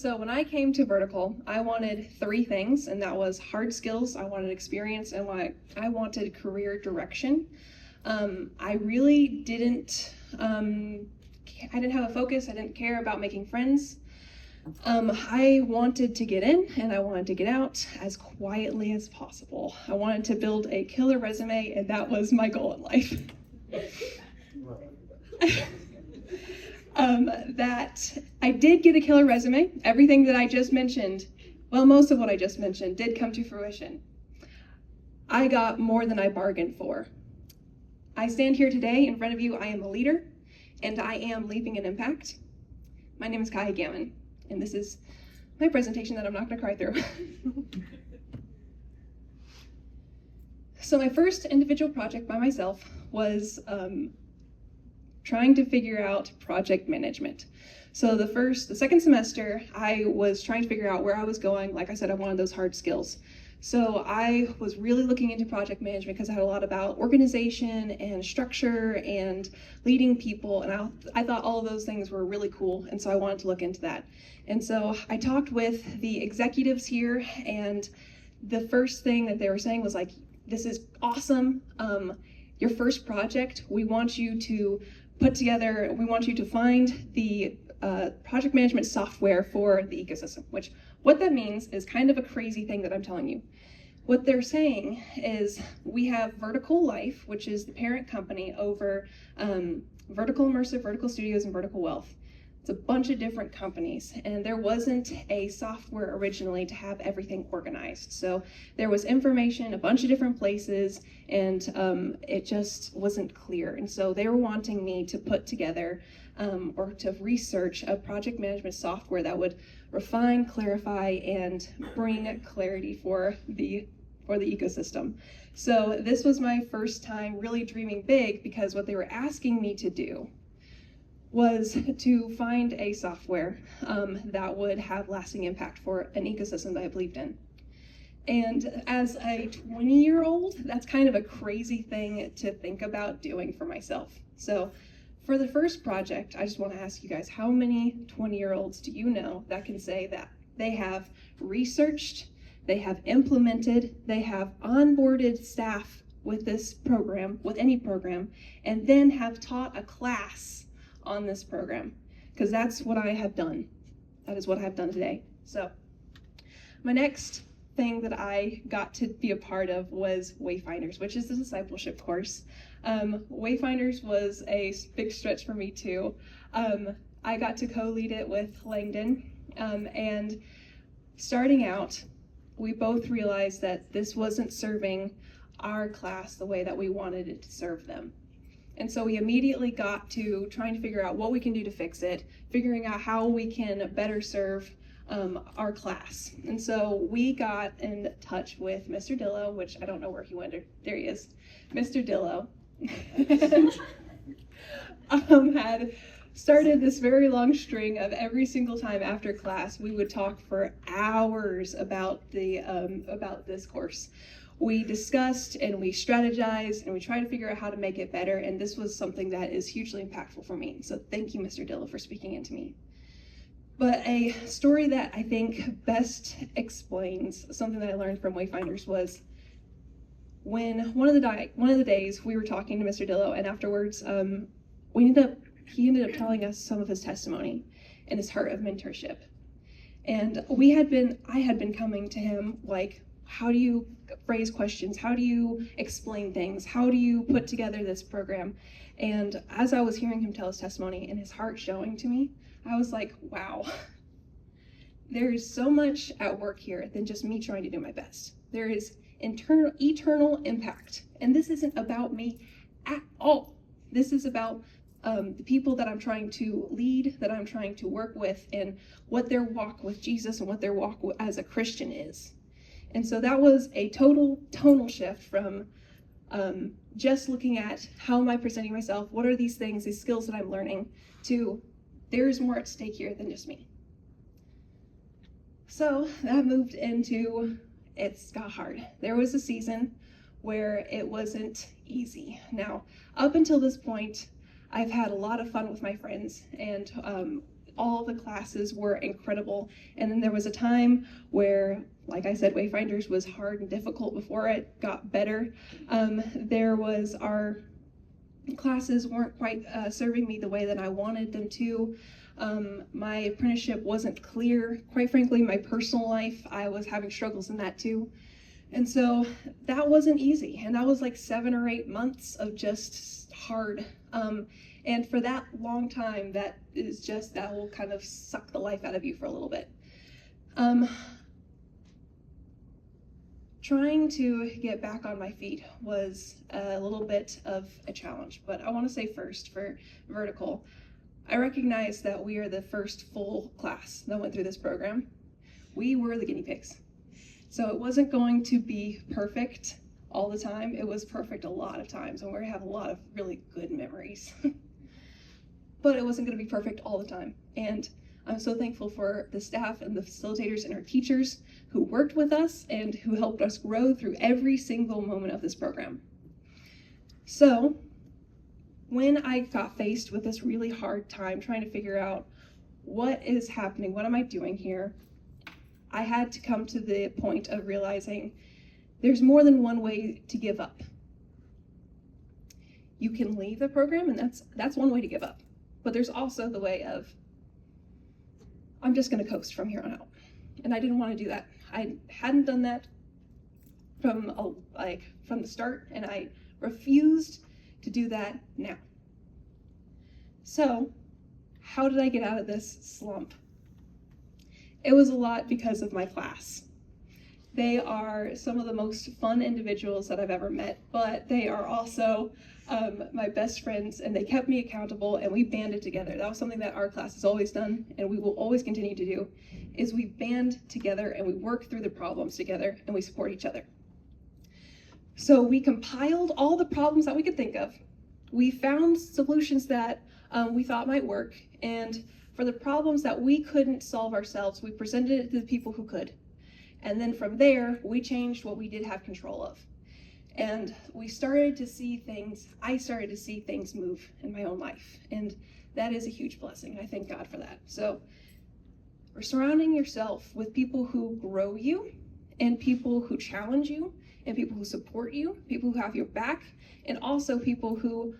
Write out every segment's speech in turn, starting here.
So when I came to Vertical, I wanted 3 things, and that was hard skills, I wanted experience, and I wanted career direction. I really didn't, I didn't have a focus, I didn't care about making friends. I wanted to get in and I wanted to get out as quietly as possible. I wanted to build a killer resume, and that was my goal in life. That I did get a killer resume. Everything that I just mentioned, well, most of what I just mentioned did come to fruition. I got more than I bargained for. I stand here today in front of you. I am a leader, and I am leaving an impact. My name is Chaya Gammon, and this is my presentation that I'm not going to cry through. So my first individual project by myself was trying to figure out project management. So the second semester, I was trying to figure out where I was going. Like I said, I wanted those hard skills. So I was really looking into project management because I had a lot about organization and structure and leading people, and I thought all of those things were really cool, and so I wanted to look into that. And so I talked with the executives here, and the first thing that they were saying was like, this is awesome. Your first project, we want you to find the project management software for the ecosystem, which what that means is kind of a crazy thing that I'm telling you. What they're saying is we have Vertical Life, which is the parent company over Vertical Immersive, Vertical Studios, and Vertical Wealth. It's a bunch of different companies, and there wasn't a software originally to have everything organized. So there was information a bunch of different places, and it just wasn't clear. And so they were wanting me to put together or to research a project management software that would refine, clarify, and bring clarity for the ecosystem. So this was my first time really dreaming big, because what they were asking me to do was to find a software that would have lasting impact for an ecosystem that I believed in. And as a 20-year-old, that's kind of a crazy thing to think about doing for myself. So for the first project, I just want to ask you guys, how many 20-year-olds do you know that can say that they have researched, they have implemented, they have onboarded staff with this program, with any program, and then have taught a class on this program? Because that's what I have done. That is what I have done today. So my next thing that I got to be a part of was Wayfinders, which is the discipleship course. Wayfinders was a big stretch for me too. I got to co-lead it with Langdon, and starting out, we both realized that this wasn't serving our class the way that we wanted it to serve them. And so we immediately got to trying to figure out what we can do to fix it, figuring out how we can better serve our class. And so we got in touch with Mr. Dillo, which I don't know where he went. There he is, Mr. Dillo. And had started this very long string of every single time after class, we would talk for hours about this course. We discussed and we strategized and we tried to figure out how to make it better, and this was something that is hugely impactful for me. So thank you, Mr. Dillo, for speaking into me. But a story that I think best explains something that I learned from Wayfinders was when one of the days we were talking to Mr. Dillo, and afterwards he ended up telling us some of his testimony and his heart of mentorship. And I had been coming to him like, how do you phrase questions? How do you explain things? How do you put together this program? And as I was hearing him tell his testimony and his heart showing to me, I was like, wow, there is so much at work here than just me trying to do my best. There is eternal impact. And this isn't about me at all. This is about the people that I'm trying to lead, that I'm trying to work with, and what their walk with Jesus and what their walk as a Christian is. And so that was a tonal shift from just looking at how am I presenting myself, what are these things, these skills that I'm learning, to there is more at stake here than just me. So that moved into, it's got hard. There was a season where it wasn't easy. Now, up until this point, I've had a lot of fun with my friends, and all the classes were incredible. And then there was a time where, like I said, Wayfinders was hard and difficult before it got better. Our classes weren't quite serving me the way that I wanted them to. My apprenticeship wasn't clear. Quite frankly, my personal life, I was having struggles in that too. And so that wasn't easy. And that was like 7 or 8 months of just hard. And for that long time, that will kind of suck the life out of you for a little bit. Trying to get back on my feet was a little bit of a challenge, but I want to say first, for Vertical, I recognize that we are the first full class that went through this program. We were the guinea pigs. So it wasn't going to be perfect all the time. It was perfect a lot of times, and we have a lot of really good memories. But it wasn't going to be perfect all the time. And I'm so thankful for the staff and the facilitators and our teachers who worked with us and who helped us grow through every single moment of this program. So when I got faced with this really hard time trying to figure out what is happening, what am I doing here, I had to come to the point of realizing there's more than one way to give up. You can leave the program, and that's one way to give up. But there's also the way of, I'm just going to coast from here on out. And I didn't want to do that. I hadn't done that from the start, and I refused to do that now. So, how did I get out of this slump? It was a lot because of my class. They are some of the most fun individuals that I've ever met, but they are also my best friends, and they kept me accountable, and we banded together. That was something that our class has always done, and we will always continue to do, is we band together and we work through the problems together and we support each other. So we compiled all the problems that we could think of. We found solutions that we thought might work, and for the problems that we couldn't solve ourselves, we presented it to the people who could. And then from there, we changed what we did have control of. And I started to see things move in my own life. And that is a huge blessing. I thank God for that. So we're surrounding yourself with people who grow you, and people who challenge you, and people who support you, people who have your back, and also people who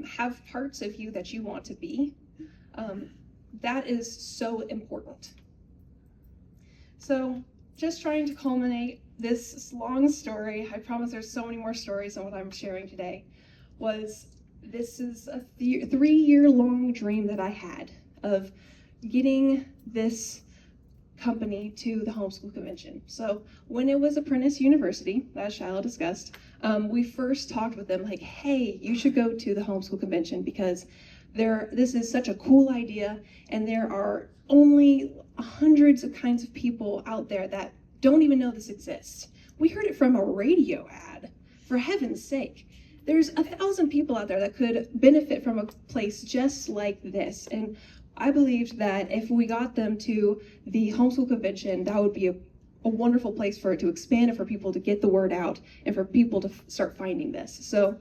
have parts of you that you want to be. That is so important. So just trying to culminate this long story, I promise there's so many more stories than what I'm sharing today, this is a 3-year-long dream that I had of getting this company to the Homeschool Convention. So when it was Apprentice University, as Chaya discussed, we first talked with them like, hey, you should go to the Homeschool Convention because this is such a cool idea, and there are only hundreds of kinds of people out there that don't even know this exists. We heard it from a radio ad, for heaven's sake. There's 1,000 people out there that could benefit from a place just like this. And I believed that if we got them to the Homeschool Convention, that would be a wonderful place for it to expand and for people to get the word out and for people to start finding this. So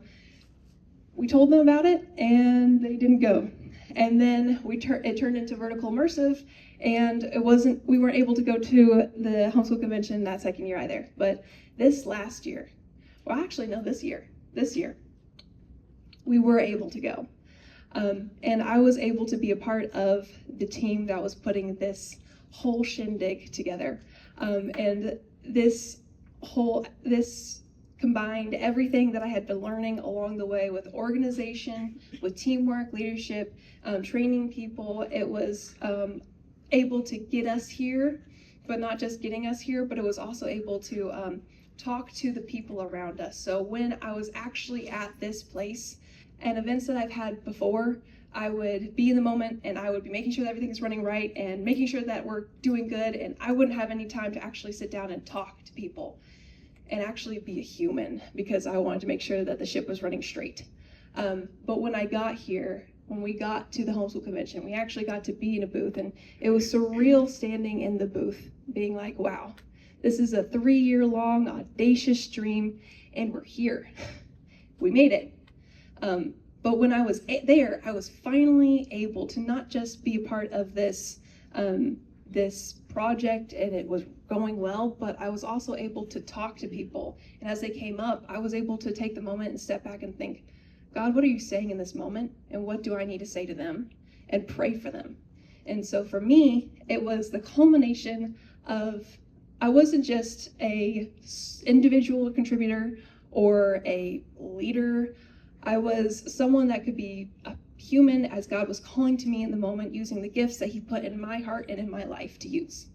we told them about it and they didn't go. And then it turned into Vertical Immersive, and we weren't able to go to the Homeschool Convention that second year either. But this year, we were able to go. And I was able to be a part of the team that was putting this whole shindig together. And this combined everything that I had been learning along the way with organization, with teamwork, leadership, training people. It was able to get us here, but not just getting us here, but it was also able to talk to the people around us. So when I was actually at this place and events that I've had before, I would be in the moment and I would be making sure that everything is running right and making sure that we're doing good, and I wouldn't have any time to actually sit down and talk to people and actually be a human because I wanted to make sure that the ship was running straight. But when I got here, when we got to the Homeschool Convention, we actually got to be in a booth, and it was surreal standing in the booth being like, wow, this is a 3-year-long audacious dream and we're here. We made it. But when I was there, I was finally able to not just be a part of this this project, and it was going well, but I was also able to talk to people. And as they came up, I was able to take the moment and step back and think, God, what are you saying in this moment? And what do I need to say to them? And pray for them. And so for me, it was the culmination of, I wasn't just a individual contributor or a leader. I was someone that could be a human as God was calling to me in the moment, using the gifts that he put in my heart and in my life to use.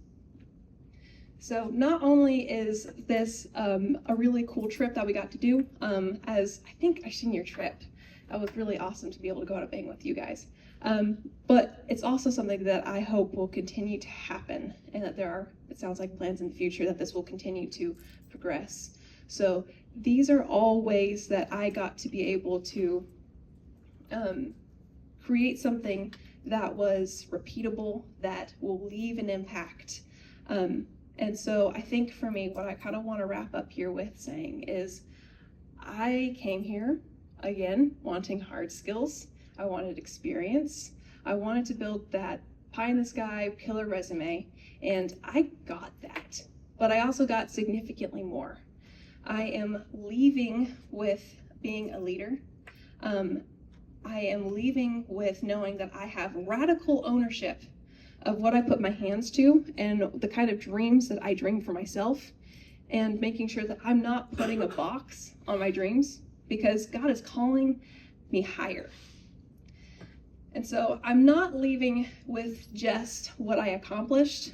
So not only is this a really cool trip that we got to do, as I think our senior trip, that was really awesome to be able to go out and bang with you guys. But it's also something that I hope will continue to happen, and that there are, it sounds like, plans in the future that this will continue to progress. So these are all ways that I got to be able to create something that was repeatable, that will leave an impact. And so I think for me, what I kind of want to wrap up here with saying is, I came here, again, wanting hard skills. I wanted experience. I wanted to build that pie-in-the-sky killer resume, and I got that. But I also got significantly more. I am leaving with being a leader. I am leaving with knowing that I have radical ownership of what I put my hands to and the kind of dreams that I dream for myself, and making sure that I'm not putting a box on my dreams, because God is calling me higher. And so I'm not leaving with just what I accomplished.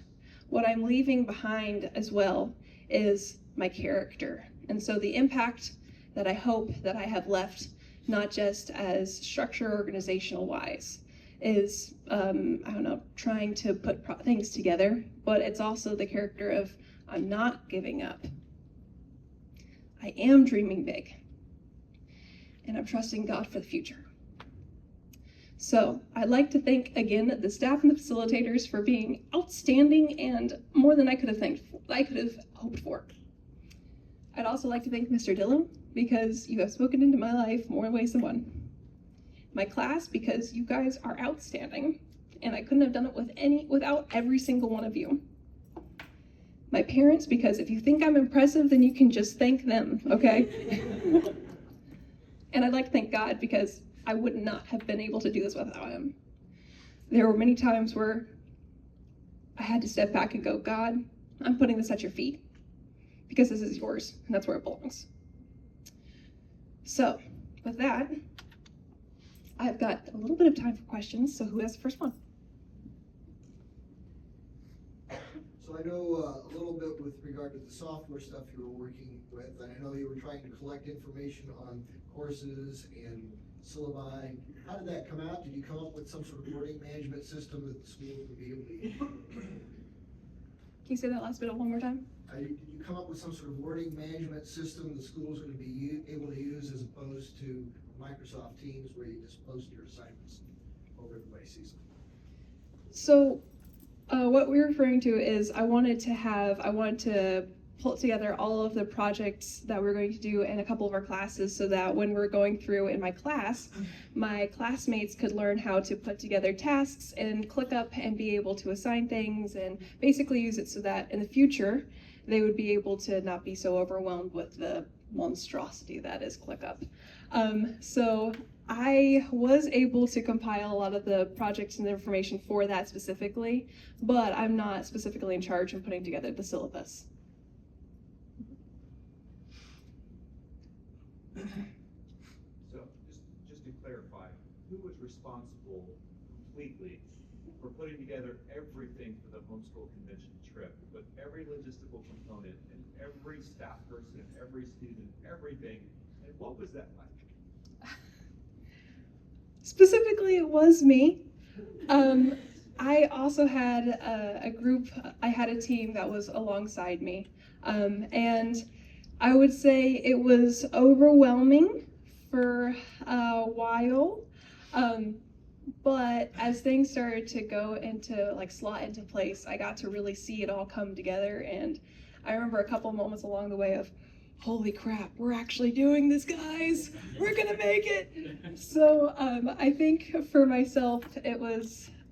What I'm leaving behind as well is my character. And so the impact that I hope that I have left, not just as structure organizational wise, is, trying to put things together, but it's also the character of, I'm not giving up. I am dreaming big, and I'm trusting God for the future. So I'd like to thank again the staff and the facilitators for being outstanding and more than I could have hoped for. I'd also like to thank Mr. Dillon, because you have spoken into my life more ways than one. My class, because you guys are outstanding, and I couldn't have done it without every single one of you. My parents, because if you think I'm impressive, then you can just thank them, okay? And I'd like to thank God, because I would not have been able to do this without him. There were many times where I had to step back and go, God, I'm putting this at your feet, because this is yours, and that's where it belongs. So, with that, I've got a little bit of time for questions, so who has the first one? So I know a little bit with regard to the software stuff you were working with, and I know you were trying to collect information on courses and syllabi. How did that come out? Did you come up with some sort of learning management system that the schools would be able to use? Can you say that last bit one more time? Did you come up with some sort of learning management system the schools would be able to use, as opposed to Microsoft Teams, where you just post your assignments over everybody sees them? So what we're referring to is I wanted to pull together all of the projects that we're going to do in a couple of our classes, so that when we're going through in my class, my classmates could learn how to put together tasks and ClickUp and be able to assign things and basically use it so that in the future they would be able to not be so overwhelmed with the monstrosity that is ClickUp. So I was able to compile a lot of the projects and the information for that specifically, but I'm not specifically in charge of putting together the syllabus. So just to clarify, who was responsible completely for putting together everything for the Homeschool Convention trip, with every logistical component and every staff person, every student, everything, and what was that like? Specifically, it was me. I also had a group, I had a team that was alongside me, and I would say it was overwhelming for a while, but as things started to go into, slot into place, I got to really see it all come together. And I remember a couple moments along the way of, holy crap, we're actually doing this, guys. We're gonna make it. So I think for myself,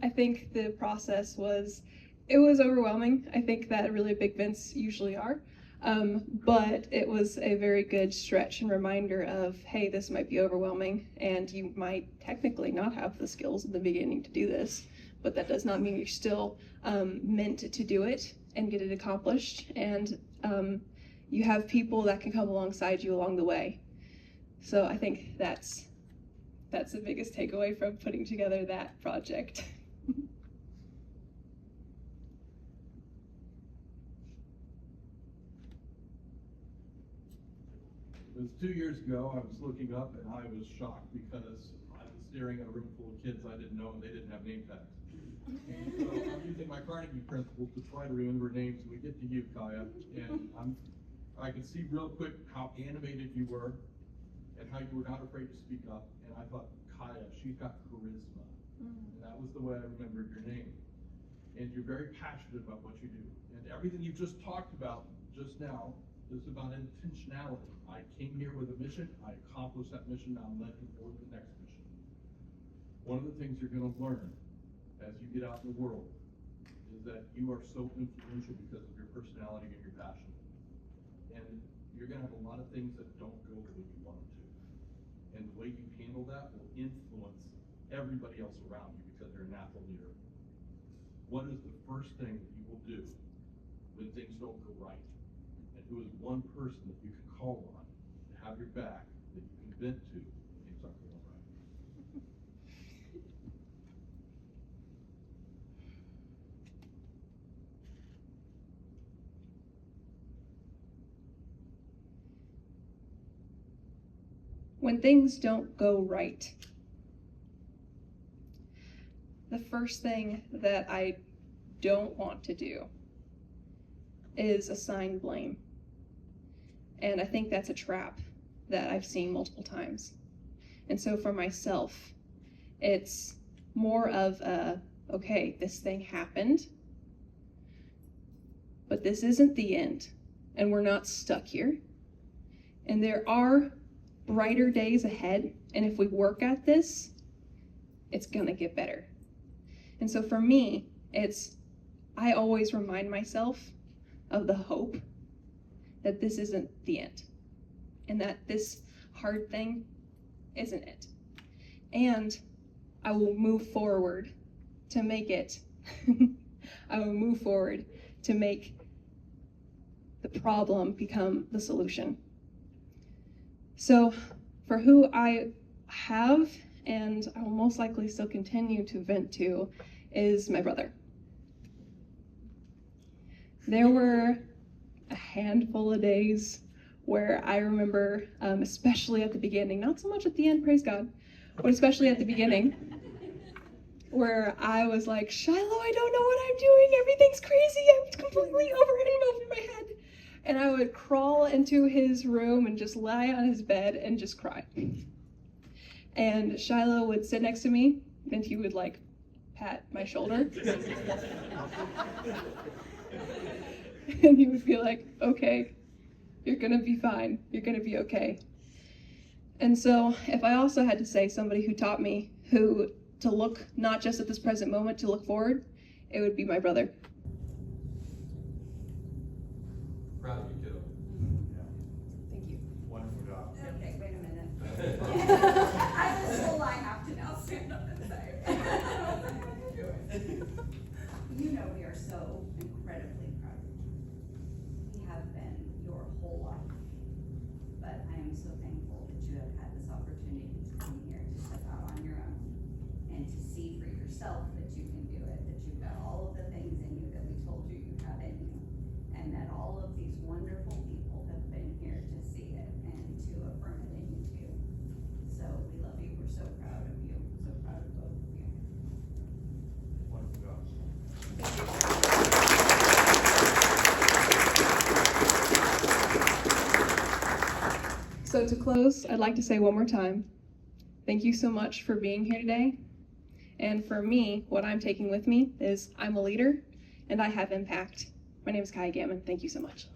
I think the process was overwhelming. I think that really big events usually are. But it was a very good stretch and reminder of, hey, this might be overwhelming, and you might technically not have the skills in the beginning to do this, but that does not mean you're still meant to do it and get it accomplished. And you have people that can come alongside you along the way. So I think that's the biggest takeaway from putting together that project. It was 2 years ago. I was looking up and I was shocked because I was staring at a room full of kids I didn't know and they didn't have name tags. So I'm using my Carnegie principles to try to remember names. We get to you, Chaya, and I could see real quick how animated you were and how you were not afraid to speak up. And I thought, Chaya, she's got charisma. And that was the way I remembered your name. And you're very passionate about what you do. And everything you just talked about just now is about intentionality. I came here with a mission, I accomplished that mission, now I'm looking forward to the next mission. One of the things you're going to learn as you get out in the world is that you are so influential because of your personality and your passion. And you're going to have a lot of things that don't go the way you want them to. And the way you handle that will influence everybody else around you because you're a natural leader. What is the first thing that you will do when things don't go right? And who is one person that you can call on to have your back, that you can vent to when things aren't going right? When things don't go right, the first thing that I don't want to do is assign blame. And I think that's a trap that I've seen multiple times. And so for myself, it's more of a, okay, this thing happened, but this isn't the end, and we're not stuck here. And there are brighter days ahead, and if we work at this, it's gonna get better. And so for me, I always remind myself of the hope that this isn't the end, and that this hard thing isn't it. And I will move forward to make it, I will move forward to make the problem become the solution. So for who I have, and I will most likely still continue to vent to, is my brother. There were a handful of days where I remember, especially at the beginning, not so much at the end, praise God, but especially at the beginning, where I was like, Shiloh, I don't know what I'm doing, everything's crazy, I'm completely over my head. And I would crawl into his room and just lie on his bed and just cry. And Shiloh would sit next to me, and he would like pat my shoulder. And he would be like, okay, you're gonna be fine, you're gonna be okay. And so if I also had to say somebody who taught me to look not just at this present moment, to look forward, it would be my brother. Proud of you, kiddo. Thank you. Wonderful job. Okay, wait a minute. I was told I have to now stand up and say. You know we are so incredibly proud of you. We have been your whole life. But I am so thankful that you have had this opportunity to come here, to step out on your own, and to see for yourself that you can do it, that you've got all of the things in you that we told you you have in you, and that all of these wonderful people have been here to see it and to affirm it in you too. So we love you, we're so proud of you, so proud of both of you. Wonderful job. So to close, I'd like to say one more time, thank you so much for being here today. And for me, what I'm taking with me is I'm a leader and I have impact. My name is Chaya Gammon. Thank you so much.